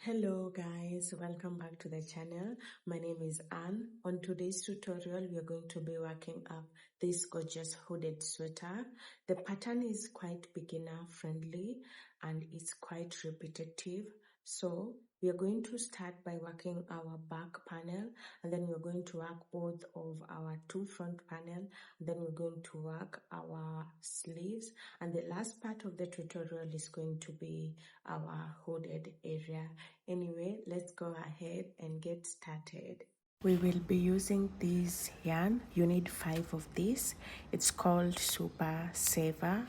Hello guys, welcome back to the channel. My name is Anne. On today's tutorial, we are going to be working up this gorgeous hooded sweater. The pattern is quite beginner friendly and it's quite repetitive. So we are going to start by working our back panel, and then we're going to work both of our two front panel, and then we're going to work our sleeves, and the last part of the tutorial is going to be our hooded area. Anyway, let's go ahead and get started. We will be using this yarn. You need 5 of these. It's called Super Saver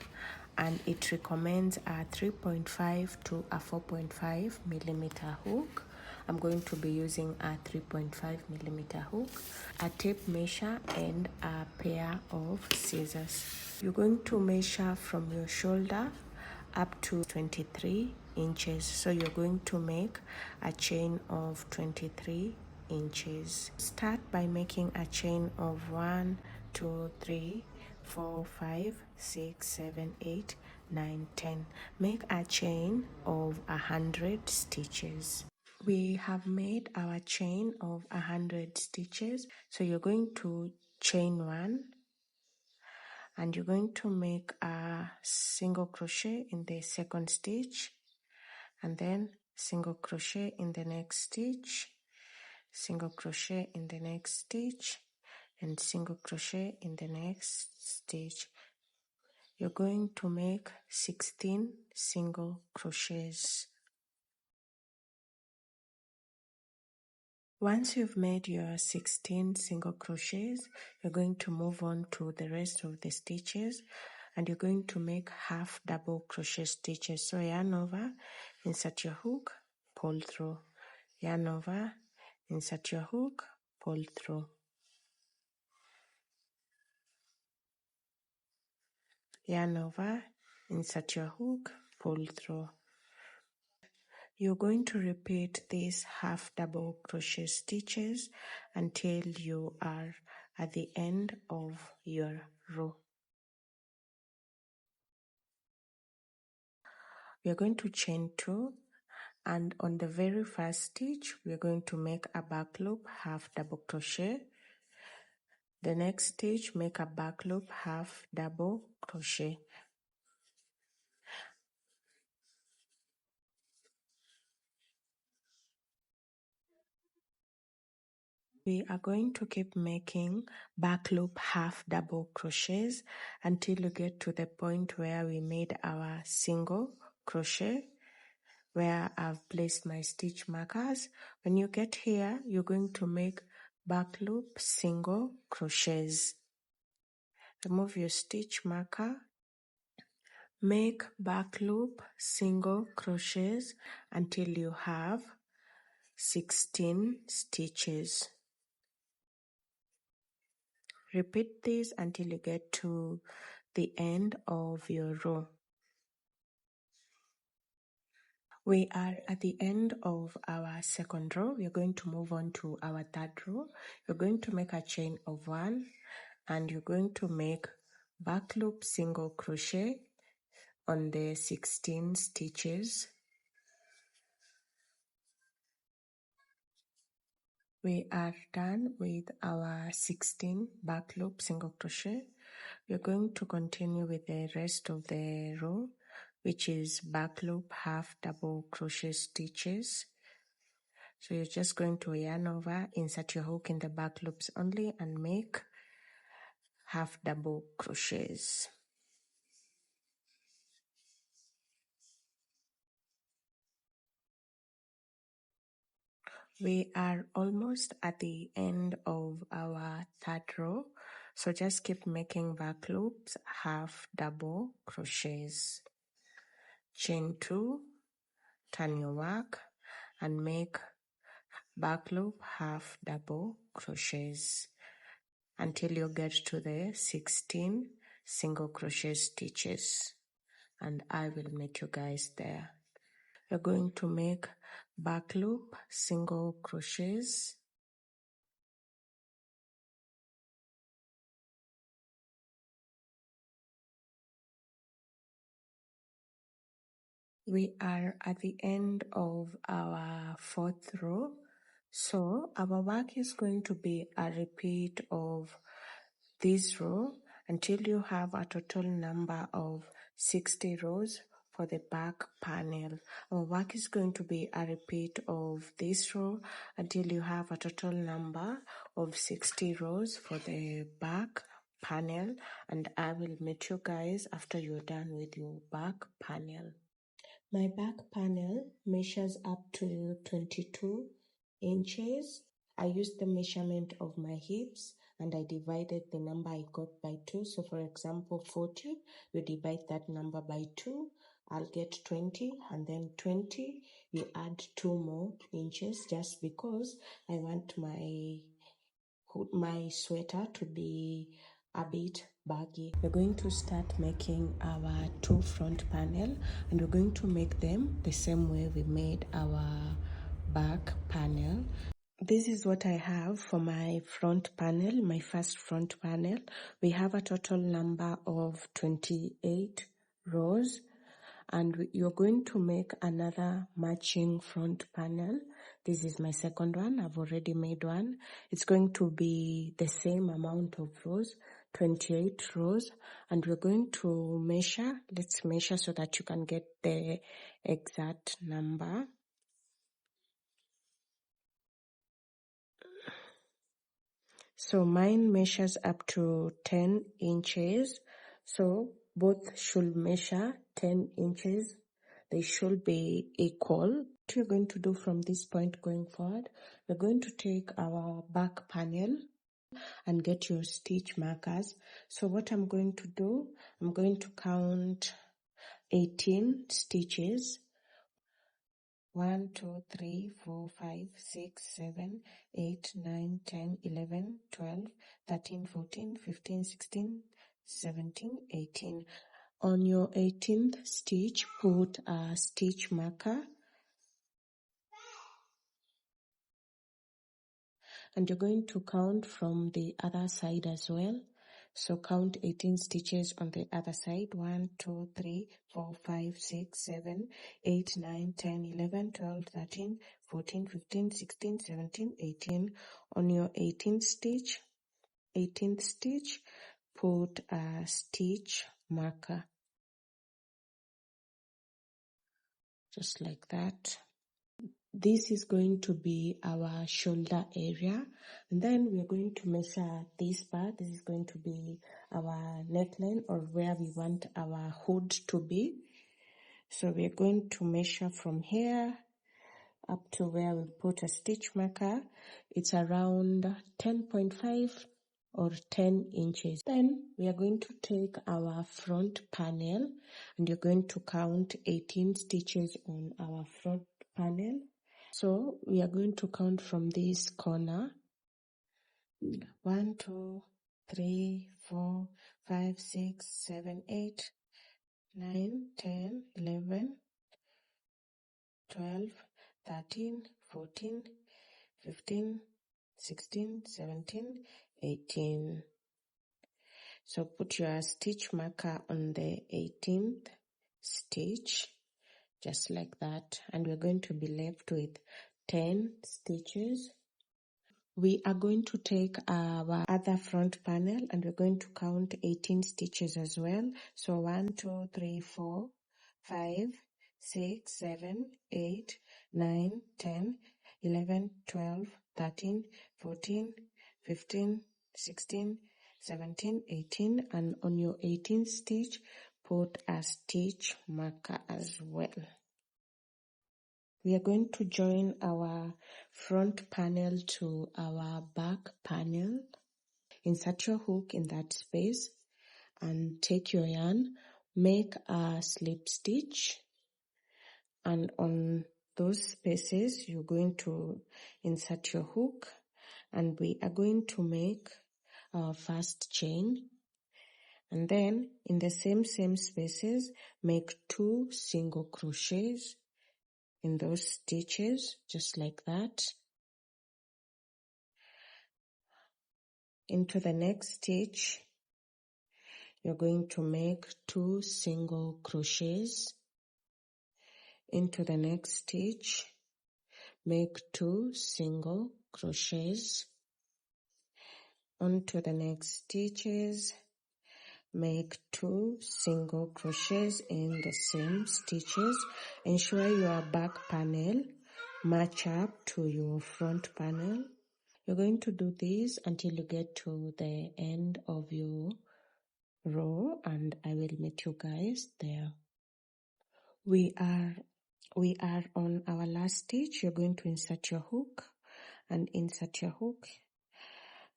and it recommends a 3.5 to a 4.5 millimeter hook. I'm going to be using a 3.5 millimeter hook, a tape measure, and a pair of scissors. You're going to measure from your shoulder up to 23 inches. So you're going to make a chain of 23 inches. Start by making a chain of 1, 2, 3, 4, 5, 6, 7, 8, 9, 10. Make a chain of 100 stitches. We have made our chain of 100 stitches. So you're going to chain 1 and you're going to make a single crochet in the second stitch, and then single crochet in the next stitch, single crochet in the next stitch, and single crochet in the next stitch. You're going to make 16 single crochets. Once you've made your 16 single crochets, you're going to move on to the rest of the stitches, and you're going to make half double crochet stitches. So yarn over, insert your hook, pull through, yarn over, insert your hook, pull through, yarn over, insert your hook, pull through. You're going to repeat these half double crochet stitches until you are at the end of your row. We are going to chain 2, and on the very first stitch we are going to make a back loop, half double crochet. The next stitch, make a back loop, half double crochet. We are going to keep making back loop, half double crochets until you get to the point where we made our single crochet, where I've placed my stitch markers. When you get here, you're going to make back loop, single crochets. Remove your stitch marker, make back loop, single crochets until you have 16 stitches. Repeat this until you get to the end of your row. We are at the end of our second row. We are going to move on to our third row. You're going to make a chain of 1 and you're going to make back loop, single crochet on the 16 stitches. We are done with our 16 back loop, single crochet. We're going to continue with the rest of the row, which is back loop, half double crochet stitches. So you're just going to yarn over, insert your hook in the back loops only, and make half double crochets. We are almost at the end of our third row, so just keep making back loops, half double crochets. Chain 2, turn your work, and make back loop, half double crochets until you get to the 16 single crochet stitches, and I will meet you guys there. You're going to make back loop, single crochets, We are at the end of our fourth row. So our work is going to be a repeat of this row until you have a total number of 60 rows for the back panel. Our work is going to be a repeat of this row until you have a total number of 60 rows for the back panel, and I will meet you guys after you're done with your back panel. My back panel measures up to 22 inches. I used the measurement of my hips and I divided the number I got by 2. So for example, 40, you divide that number by 2, I'll get 20, and then 20, you add 2 more inches just because I want my sweater to be a bit baggy. We're going to start making our 2 front panel, and we're going to make them the same way we made our back panel. This is what I have for my front panel, my first front panel. We have a total number of 28 rows, and you're going to make another matching front panel. This is my second one. I've already made one. It's going to be the same amount of rows, 28 rows, and we're going to measure. Let's measure so that you can get the exact number. So mine measures up to 10 inches. So both should measure 10 inches. They should be equal. What we're going to do from this point going forward, we're going to take our back panel and get your stitch markers. So what I'm going to do, I'm going to count 18 stitches. 1, 2, 3, 4, 5, 6, 7, 8, 9, 10, 11, 12, 13, 14, 15, 16, 17, 18. On your 18th stitch, put a stitch marker. And you're going to count from the other side as well. So count 18 stitches on the other side. 1, 2, 3, 4, 5, 6, 7, 8, 9, 10, 11, 12, 13, 14, 15, 16, 17, 18. On your 18th stitch, put a stitch marker. Just like that. This is going to be our shoulder area, and then we're going to measure this part. This is going to be our neckline, or where we want our hood to be. So we're going to measure from here up to where we put a stitch marker. It's around 10.5 or 10 inches. Then we are going to take our front panel, and you're going to count 18 stitches on our front panel. So we are going to count from this corner. 1, 2, 3, 4, 5, 6, 7, 8, 9, 10, 11, 12, 13, 14, 15, 16, 17, 18. So put your stitch marker on the 18th stitch, just like that, and we're going to be left with 10 stitches. We are going to take our other front panel, and we're going to count 18 stitches as well. So 1, 2, 3, 4, 5, 6, 7, 8, 9, 10, 11, 12, 13, 14, 15, 16, 17, 18, and on your 18th stitch, put a stitch marker as well. We are going to join our front panel to our back panel. Insert your hook in that space and take your yarn, make a slip stitch, and on those spaces you're going to insert your hook, and we are going to make our first chain, and then in the same spaces make 2 single crochets in those stitches, just like that. Into the next stitch, you're going to make 2 single crochets, Into the next stitch, make 2 single crochets. Onto the next stitches, make 2 single crochets in the same stitches. Ensure your back panel match up to your front panel. You're going to do this until you get to the end of your row, and I will meet you guys there. We are on our last stitch. You're going to insert your hook and insert your hook.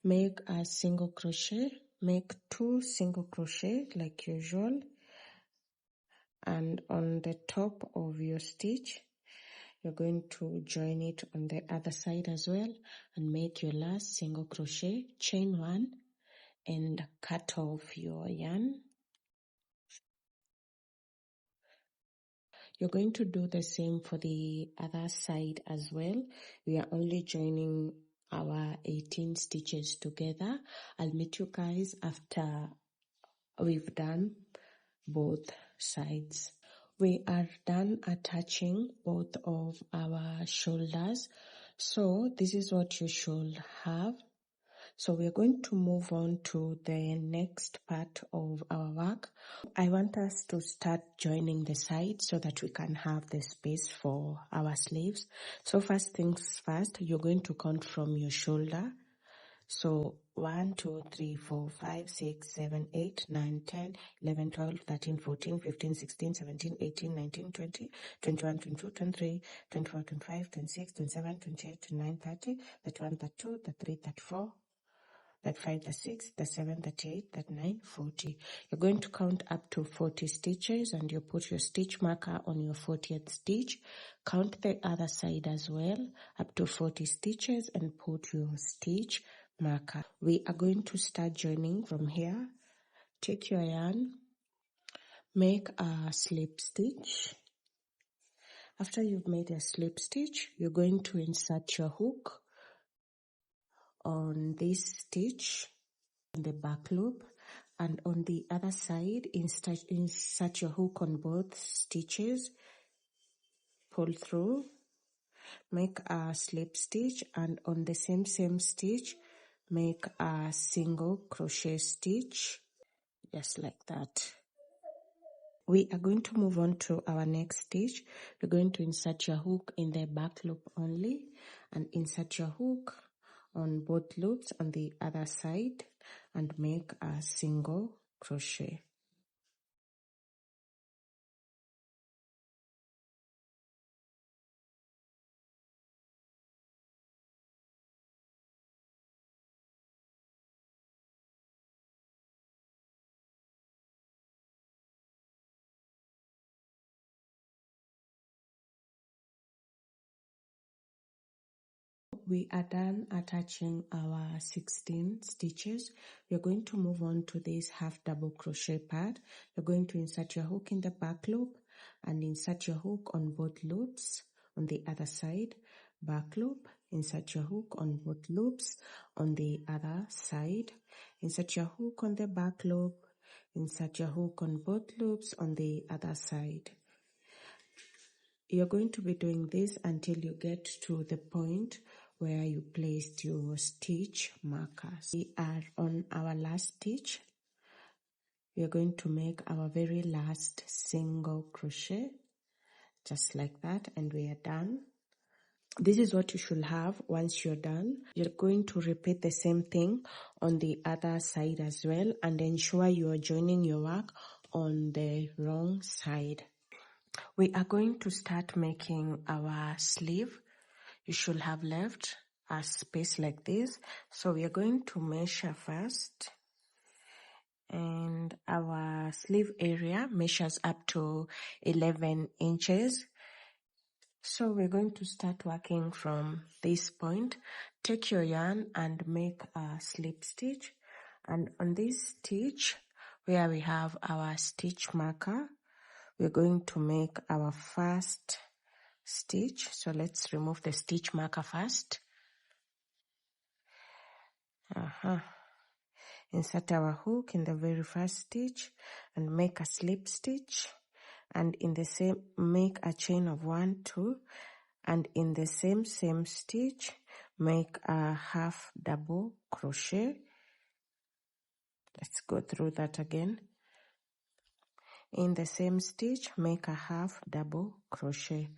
Make a single crochet, make 2 single crochet like usual, and on the top of your stitch you're going to join it on the other side as well and make your last single crochet, chain 1 and cut off your yarn. You're going to do the same for the other side as well. We are only joining our 18 stitches together. I'll meet you guys after we've done both sides. We are done attaching both of our shoulders. So this is what you should have. So we're going to move on to the next part of our work. I want us to start joining the sides so that we can have the space for our sleeves. So first things first, you're going to count from your shoulder. So 1, 2, 3, 4, 5, 6, 7, 8, 9, 10, 11, 12, 13, 14, 15, 16, 17, 18, 19, 20, 21, 22, 23, 24, 25, 26, 27, 28, 29, 30, 31, 32, 33, 34, 35, 36, 37, 38, 39, 40. You're going to count up to 40 stitches and you put your stitch marker on your 40th stitch. Count the other side as well, up to 40 stitches and put your stitch marker. We are going to start joining from here. Take your yarn, make a slip stitch. After you've made a slip stitch, you're going to insert your hook on this stitch in the back loop, and on the other side insert your hook on both stitches, pull through, make a slip stitch, and on the same stitch make a single crochet stitch, just like that. We are going to move on to our next stitch. We're going to insert your hook in the back loop only and insert your hook on both loops on the other side and make a single crochet. We are done attaching our 16 stitches. We're going to move on to this half double crochet part. You're going to insert your hook in the back loop and insert your hook on both loops on the other side. Back loop, insert your hook on both loops on the other side. Insert your hook on the back loop, insert your hook on both loops on the other side. You're going to be doing this until you get to the point where you placed your stitch markers. We are on our last stitch. We are going to make our very last single crochet, just like that, and we are done. This is what you should have once you're done. You're going to repeat the same thing on the other side as well, and ensure you are joining your work on the wrong side. We are going to start making our sleeve. You should have left a space like this. So we are going to measure first. And our sleeve area measures up to 11 inches. So we're going to start working from this point. Take your yarn and make a slip stitch. And on this stitch, where we have our stitch marker, we're going to make our first stitch. So let's remove the stitch marker first. Insert our hook in the very first stitch and make a slip stitch and in the same, make a chain of 1, 2, and in the same stitch make a half double crochet. Let's go through that again. In the same stitch make a half double crochet,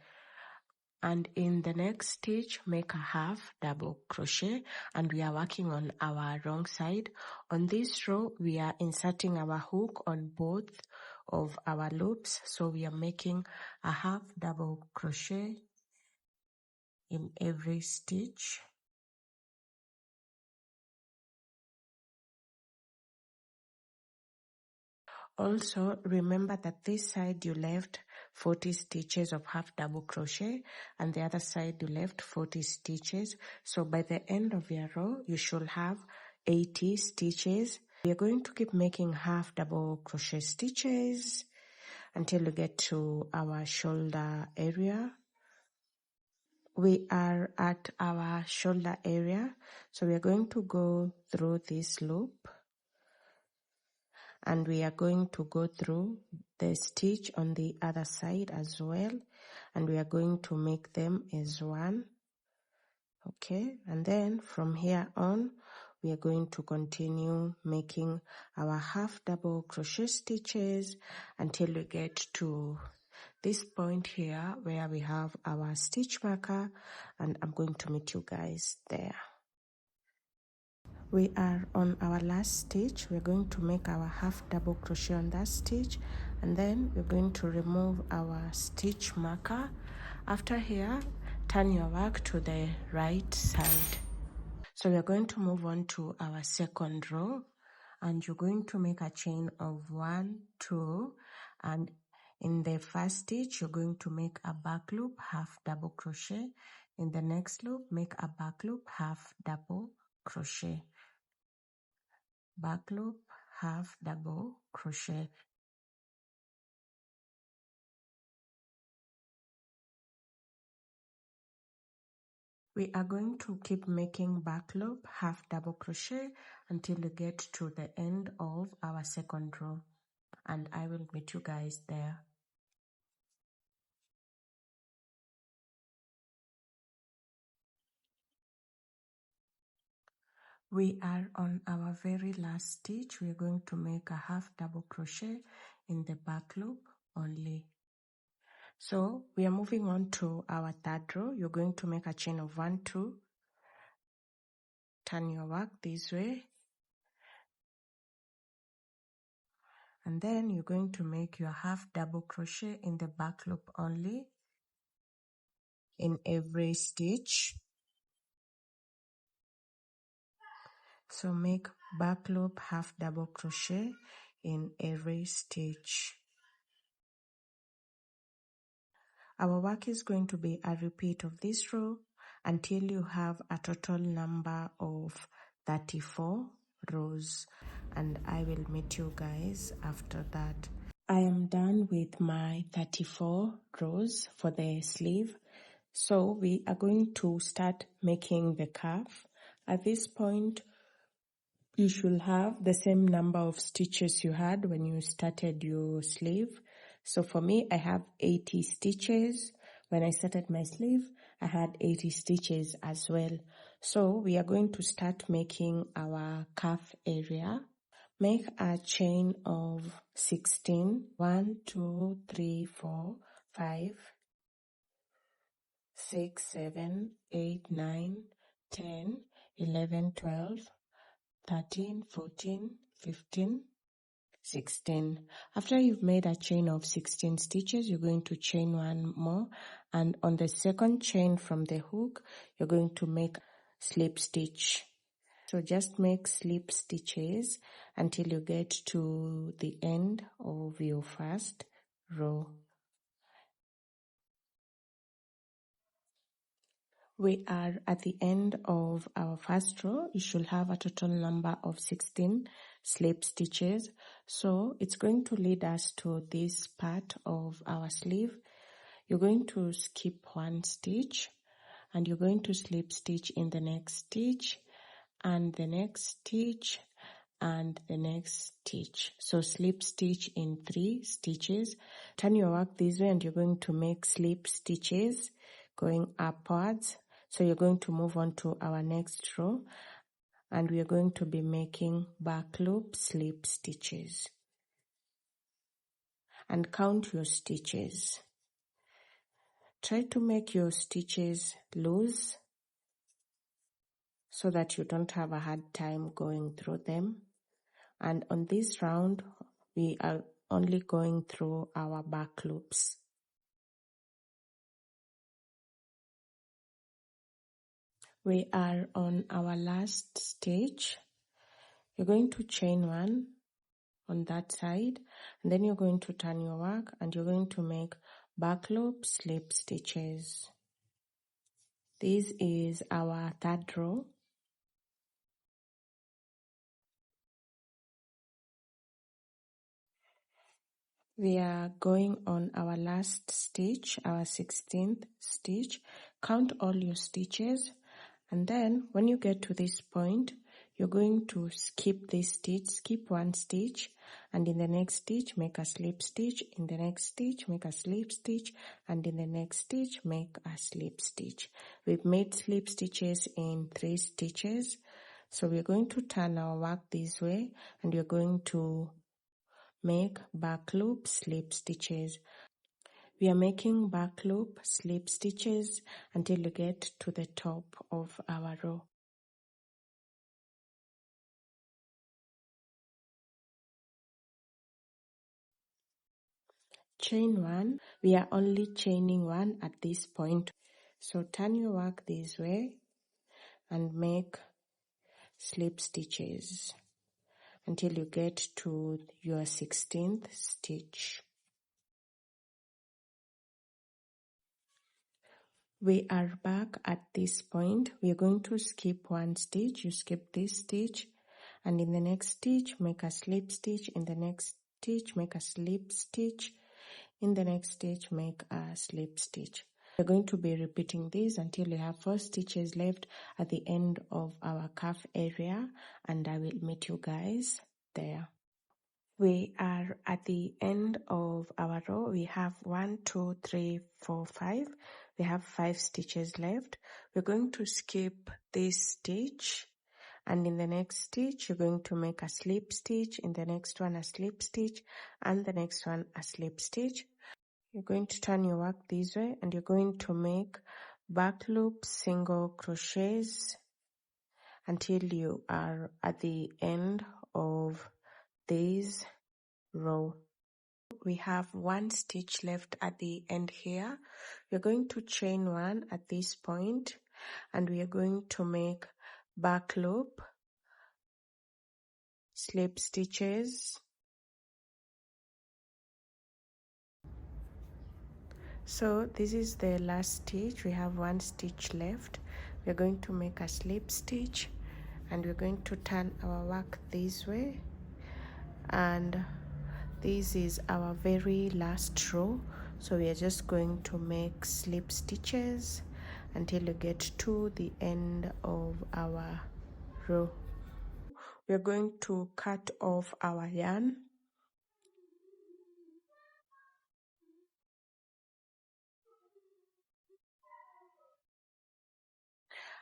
and in the next stitch make a half double crochet, and we are working on our wrong side. On this row we are inserting our hook on both of our loops, so we are making a half double crochet in every stitch. Also remember that this side you left 40 stitches of half double crochet and the other side you left 40 stitches. So by the end of your row you should have 80 stitches. We are going to keep making half double crochet stitches until you get to our shoulder area. We are at our shoulder area, so we are going to go through this loop, and we are going to go through the stitch on the other side as well, and we are going to make them as one. Okay, and then from here on we are going to continue making our half double crochet stitches until we get to this point here where we have our stitch marker, and I'm going to meet you guys there. We are on our last stitch. We're going to make our half double crochet on that stitch, and then we're going to remove our stitch marker. After here, turn your work to the right side. So we're going to move on to our second row, and you're going to make a chain of 1, 2, and in the first stitch you're going to make a back loop, half double crochet. In the next loop make a back loop, half double crochet, back loop, half double crochet. We are going to keep making back loop, half double crochet until we get to the end of our second row, and I will meet you guys there. We are on our very last stitch. We are going to make a half double crochet in the back loop only. So we are moving on to our third row. You're going to make a chain of 1, 2, turn your work this way, and then you're going to make your half double crochet in the back loop only in every stitch. So make back loop, half double crochet in every stitch. Our work is going to be a repeat of this row until you have a total number of 34 rows, and I will meet you guys after that. I am done with my 34 rows for the sleeve. So we are going to start making the cuff. At this point, you should have the same number of stitches you had when you started your sleeve. So for me, I have 80 stitches. When I started my sleeve, I had 80 stitches as well. So we are going to start making our cuff area. Make a chain of 16. 1, 2, 3, 4, 5, 6, 7, 8, 9, 10, 11, 12, 13, 14, 15, 16. After you've made a chain of 16 stitches, you're going to chain one more, and on the second chain from the hook, you're going to make slip stitch. So just make slip stitches until you get to the end of your first row. We are at the end of our first row. You should have a total number of 16 slip stitches. So it's going to lead us to this part of our sleeve. You're going to skip one stitch, and you're going to slip stitch in the next stitch and the next stitch and the next stitch. So slip stitch in 3 stitches. Turn your work this way and you're going to make slip stitches going upwards. So you're going to move on to our next row and we are going to be making back loop slip stitches. And count your stitches. Try to make your stitches loose so that you don't have a hard time going through them. And on this round, we are only going through our back loops. We are on our last stitch. You're going to chain 1 on that side, and then you're going to turn your work and you're going to make back loop slip stitches. This is our 3rd row. We are going on our last stitch, our 16th stitch. Count all your stitches, and then when you get to this point, you're going to skip this stitch, skip 1 stitch, and in the next stitch make a slip stitch, in the next stitch make a slip stitch, and in the next stitch make a slip stitch. We've made slip stitches in 3 stitches, so we're going to turn our work this way and we're going to make back loop slip stitches. We are making back loop slip stitches until you get to the top of our row. Chain 1. We are only chaining 1 at this point. So turn your work this way and make slip stitches until you get to your 16th stitch. We are back at this point. We are going to skip 1 stitch. You skip this stitch, and in the next stitch make a slip stitch, in the next stitch make a slip stitch, in the next stitch make a slip stitch. We're going to be repeating this until we have 4 stitches left at the end of our cuff area, and I will meet you guys there. We are at the end of our row. We have 1, 2, 3, 4, 5. We have 5 stitches left. We're going to skip this stitch, and in the next stitch you're going to make a slip stitch, in the next one a slip stitch, and the next one a slip stitch. You're going to turn your work this way and you're going to make back loop single crochets until you are at the end of this row. We have 1 stitch left at the end here. We're going to chain 1 at this point and we are going to make back loop slip stitches. So this is the last stitch. We have 1 stitch left. We're going to make a slip stitch and we're going to turn our work this way, and this is our very last row. So we are just going to make slip stitches until you get to the end of our row. We're going to cut off our yarn.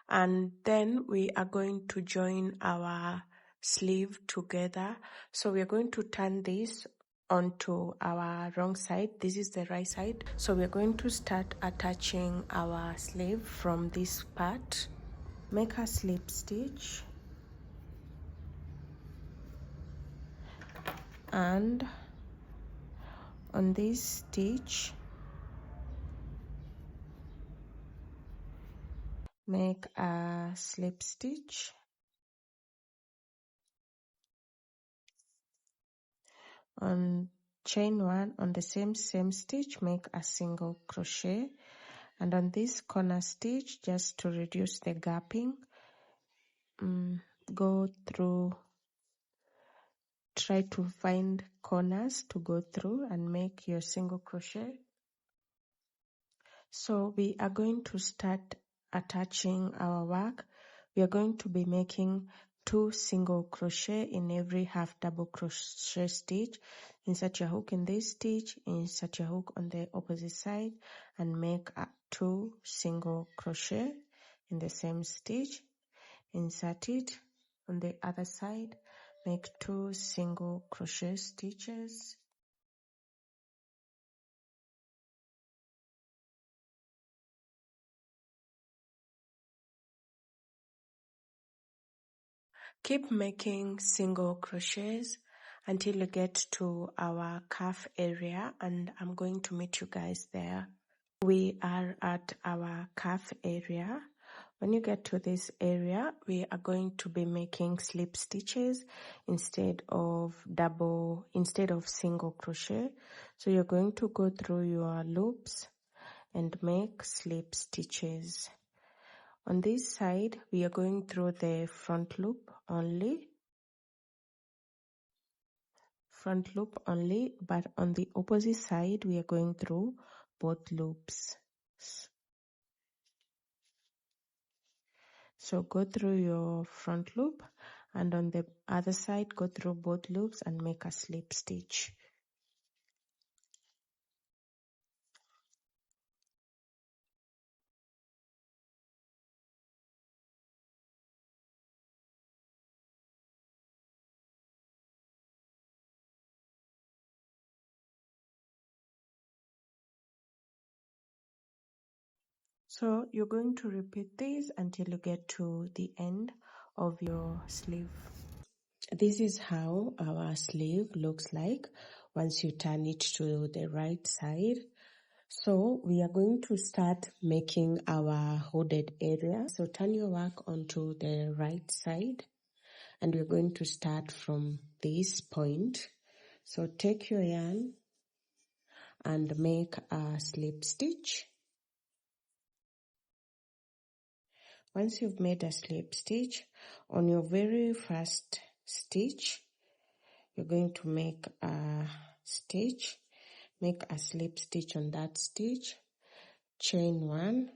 And then we are going to join our sleeve together. So we are going to turn this onto our wrong side. This is the right side. So we are going to start attaching our sleeve from this part. Make a slip stitch and on this stitch make a slip stitch, on chain 1 on the same stitch make a single crochet, and on this corner stitch, just to reduce the gapping, go through, try to find corners to go through and make your single crochet. So we are going to start attaching our work. We are going to be making 2 single crochet in every half double crochet stitch. Insert your hook in this stitch, insert your hook on the opposite side, and make 2 single crochet in the same stitch. Insert it on the other side, make 2 single crochet stitches. Keep making single crochets until you get to our cuff area, and I'm going to meet you guys there. We are at our cuff area. When you get to this area, we are going to be making slip stitches instead of single crochet. So you're going to go through your loops and make slip stitches. On this side, we are going through the front loop only, but on the opposite side, we are going through both loops. So go through your front loop, and on the other side, go through both loops and make a slip stitch. So you're going to repeat this until you get to the end of your sleeve. This is how our sleeve looks like once you turn it to the right side. So we are going to start making our hooded area. So turn your work onto the right side, and we're going to start from this point. So take your yarn and make a slip stitch. Once you've made a slip stitch, on your very first stitch, you're going to make a stitch, make a slip stitch on that stitch, chain 1,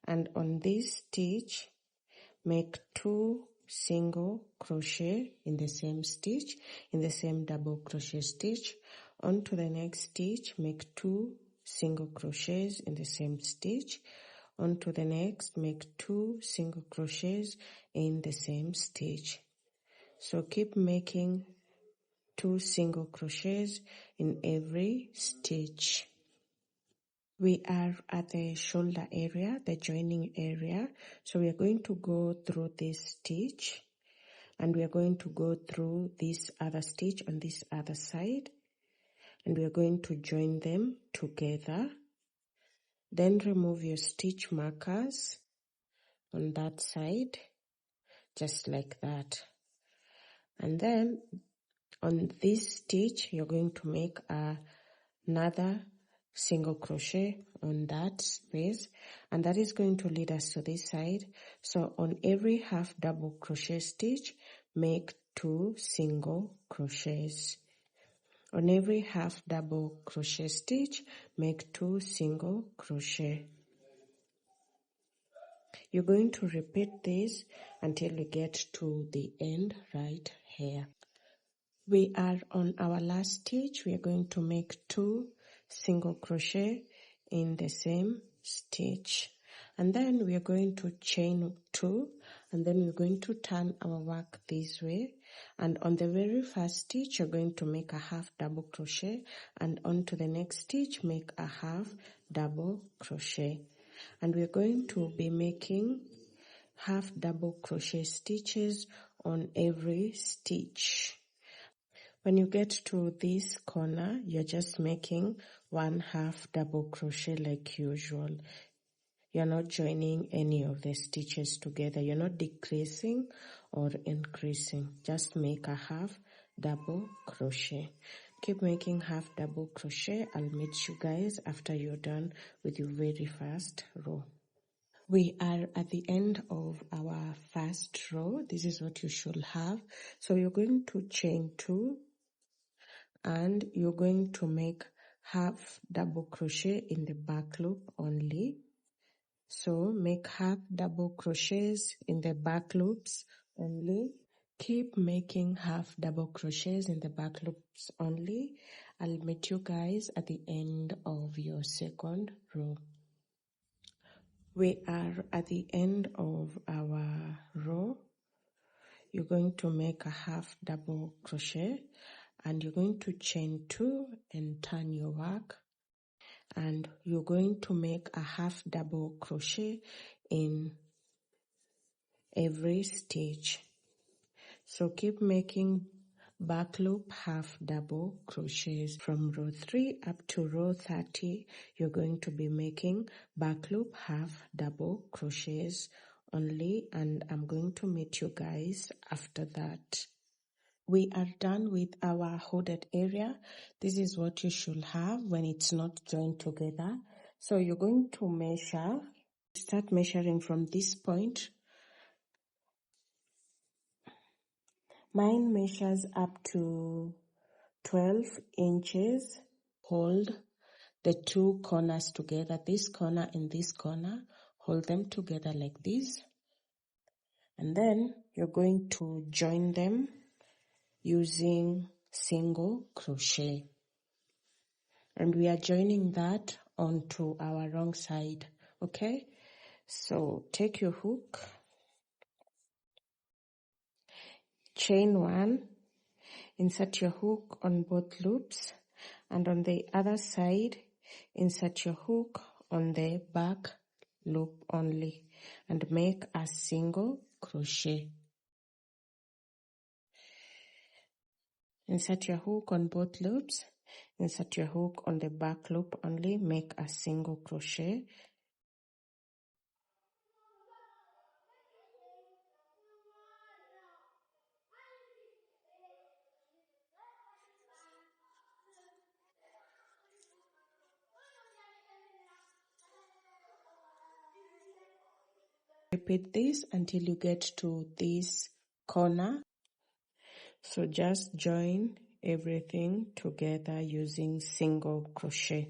and on this stitch, make 2 single crochet in the same stitch, in the same double crochet stitch. On to the next stitch, make 2 single crochets in the same stitch. On to the next, make 2 single crochets in the same stitch. So keep making 2 single crochets in every stitch. We are at the shoulder area, the joining area. So we are going to go through this stitch, and we are going to go through this other stitch on this other side, and we are going to join them together. Then remove your stitch markers on that side, just like that. And then on this stitch, you're going to make another single crochet on that space, and that is going to lead us to this side. So on every half double crochet stitch, make 2 single crochets. On every half double crochet stitch, make 2 single crochet. You're going to repeat this until we get to the end right here. We are on our last stitch. We are going to make 2 single crochet in the same stitch, and then we are going to chain 2, and then we're going to turn our work this way, and on the very first stitch you're going to make a half double crochet, and onto the next stitch make a half double crochet, and we're going to be making half double crochet stitches on every stitch. When you get to this corner, you're just making 1 half double crochet like usual. You're not joining any of the stitches together. You're not decreasing or increasing. Just make a half double crochet. Keep making half double crochet. I'll meet you guys after you're done with your very first row. We are at the end of our first row. This is what you should have. So you're going to chain 2, and you're going to make half double crochet in the back loop only. So make half double crochets in the back loops only. Keep making half double crochets in the back loops only. I'll meet you guys at the end of your second row. We are at the end of our row. You're going to make a half double crochet and you're going to chain 2 and turn your work, and you're going to make a half double crochet in every stitch. So keep making back loop half double crochets from row 3 up to row 30. You're going to be making back loop half double crochets only, and I'm going to meet you guys after that. We are done with our hooded area. This is what you should have when it's not joined together. So you're going to measure, start measuring from this point. Mine measures up to 12 inches. Hold the 2 corners together, this corner and this corner. Hold them together like this. And then you're going to join them using single crochet. And we are joining that onto our wrong side, okay? So take your hook, chain 1, insert your hook on both loops, and on the other side, insert your hook on the back loop only, and make a single crochet. Insert your hook on both loops, insert your hook on the back loop only, make a single crochet. Repeat this until you get to this corner. So just join everything together using single crochet.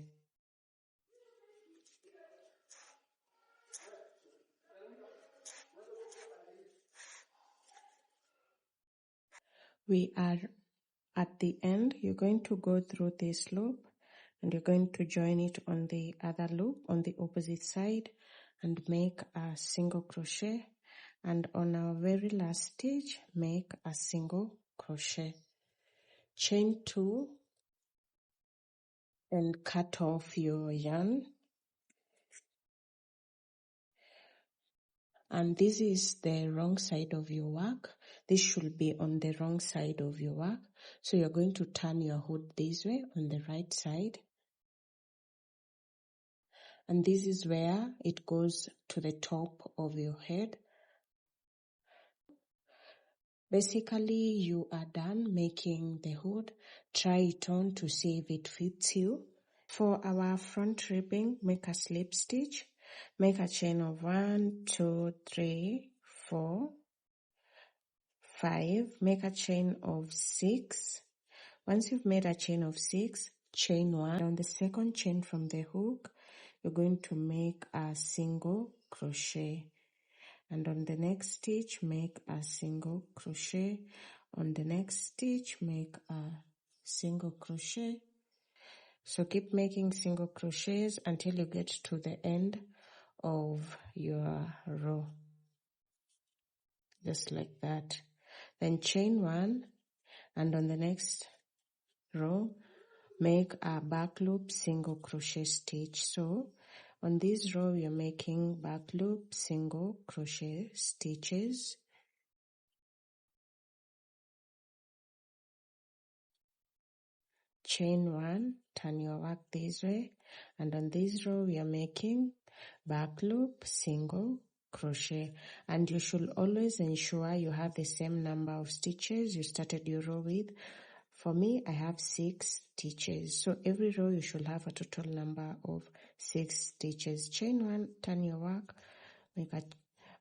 We are at the end. You're going to go through this loop and you're going to join it on the other loop on the opposite side and make a single crochet, and on our very last stitch make a single crochet. Chain 2 and cut off your yarn. And this is the wrong side of your work. This should be on the wrong side of your work. So you're going to turn your hood this way on the right side. And this is where it goes to the top of your head. Basically, you are done making the hood. Try it on to see if it fits you. For our front ribbing, make a slip stitch. Make a chain of 1, 2, 3, 4, 5. Make a chain of 6. Once you've made a chain of 6, chain 1. On the second chain from the hook, you're going to make a single crochet. And on the next stitch, make a single crochet. On the next stitch, make a single crochet. So keep making single crochets until you get to the end of your row. Just like that. Then chain 1, and on the next row, make a back loop single crochet stitch. So on this row, you're making back loop single crochet stitches. Chain 1, turn your work this way, and on this row we are making back loop single crochet, and you should always ensure you have the same number of stitches you started your row with. For me, I have 6 stitches, so every row you should have a total number of 6 stitches. Chain 1, turn your work,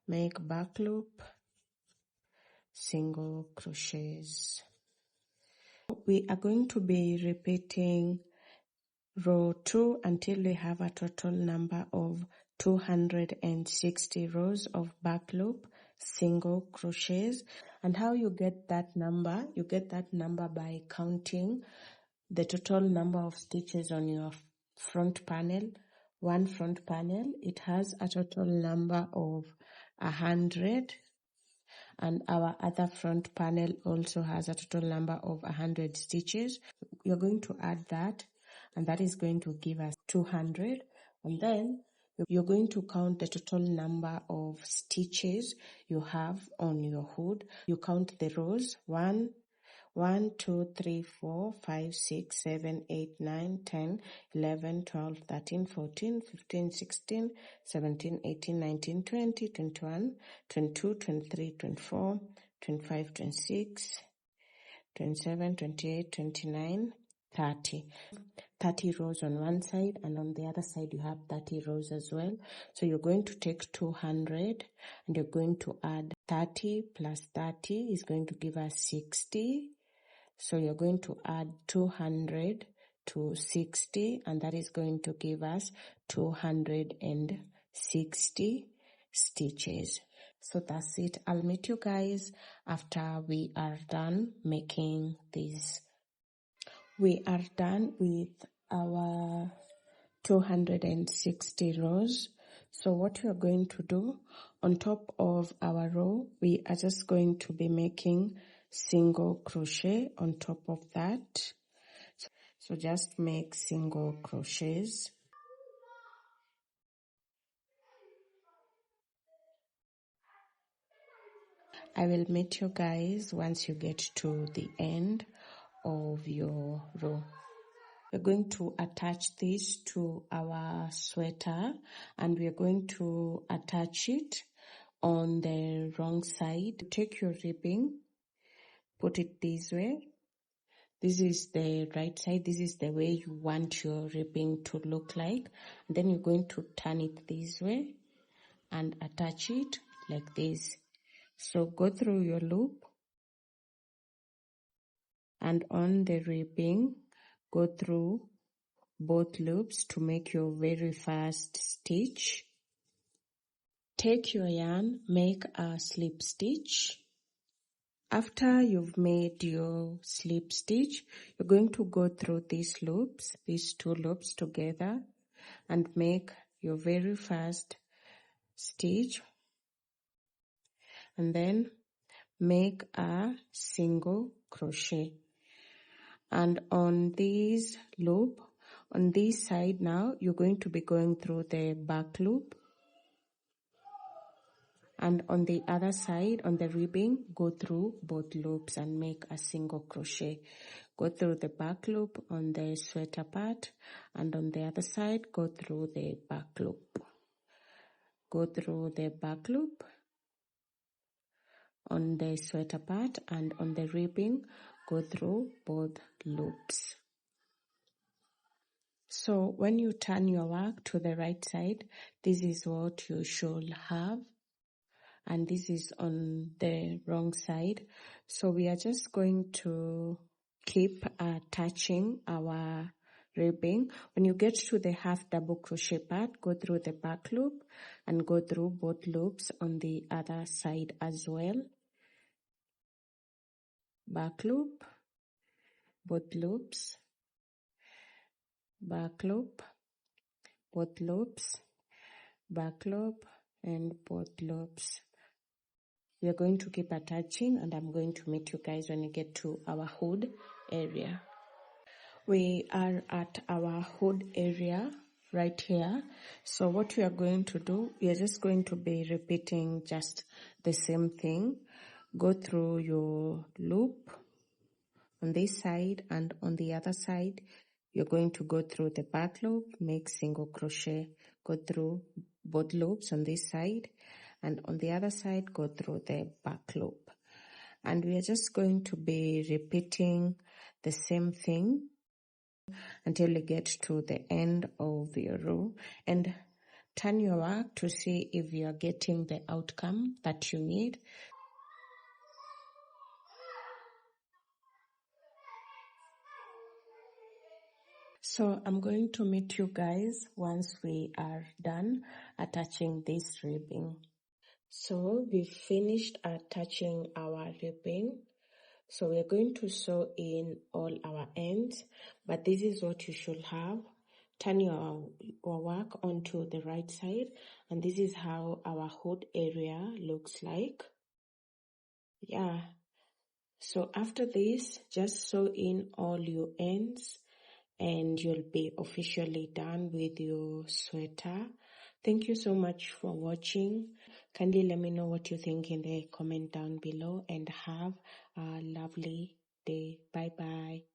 make back loop single crochets. We are going to be repeating row 2 until we have a total number of 260 rows of back loop, single crochets. And how you get that number? You get that number by counting the total number of stitches on your front panel. One front panel, it has a total number of 100, and our other front panel also has a total number of 100 stitches. You're going to add that, and that is going to give us 200. And then you're going to count the total number of stitches you have on your hood. You count the rows: 1, 2, 3, 4, 5, 6, 7, 8, 9, 10, 11, 12, 13, 14, 15, 16, 17, 18, 19, 20, 21, 22, 23, 24, 25, 26, 27, 28, 29, 30. 30 rows on one side, and on the other side you have 30 rows as well. So you're going to take 200 and you're going to add 30 plus 30 is going to give us 60. So you're going to add 200 to 60, and that is going to give us 260 stitches. So that's it. I'll meet you guys after we are done making these. We are done with our 260 rows. So what we are going to do, on top of our row, we are just going to be making single crochet on top of that. So just make single crochets. I will meet you guys once you get to the end of your row. We're going to attach this to our sweater, and we're going to attach it on the wrong side. Take your ribbing, put it this way. This is the right side. This is the way you want your ribbing to look like. And then you're going to turn it this way and attach it like this. So go through your loop, and on the ribbing, go through both loops to make your very first stitch. Take your yarn, make a slip stitch. After you've made your slip stitch, you're going to go through these loops, these two loops together, and make your very first stitch, and then make a single crochet. And on this loop, on this side now, you're going to be going through the back loop, and on the other side, on the ribbing, go through both loops and make a single crochet. Go through the back loop on the sweater part, and on the other side, go through the back loop. Go through the back loop on the sweater part, and on the ribbing, go through both loops. So when you turn your work to the right side, this is what you should have, and this is on the wrong side. So we are just going to keep attaching our ribbing. When you get to the half double crochet part, go through the back loop and go through both loops on the other side as well. Back loop, both loops, back loop, both loops, back loop, and both loops. We are going to keep attaching, and I'm going to meet you guys when you get to our hood area. We are at our hood area right here. So what we are going to do, we are just going to be repeating just the same thing. Go through your loop on this side, and on the other side, you're going to go through the back loop, make single crochet, go through both loops on this side, and on the other side, go through the back loop. And we are just going to be repeating the same thing until you get to the end of your row, and turn your work to see if you are getting the outcome that you need. So I'm going to meet you guys once we are done attaching this ribbing. So we finished attaching our ribbing. So we're going to sew in all our ends, but this is what you should have. Turn your work onto the right side, and this is how our hood area looks like. Yeah. So after this, just sew in all your ends and you'll be officially done with your sweater. Thank you so much for watching. Kindly let me know what you think in the comment down below and have a lovely day. Bye bye.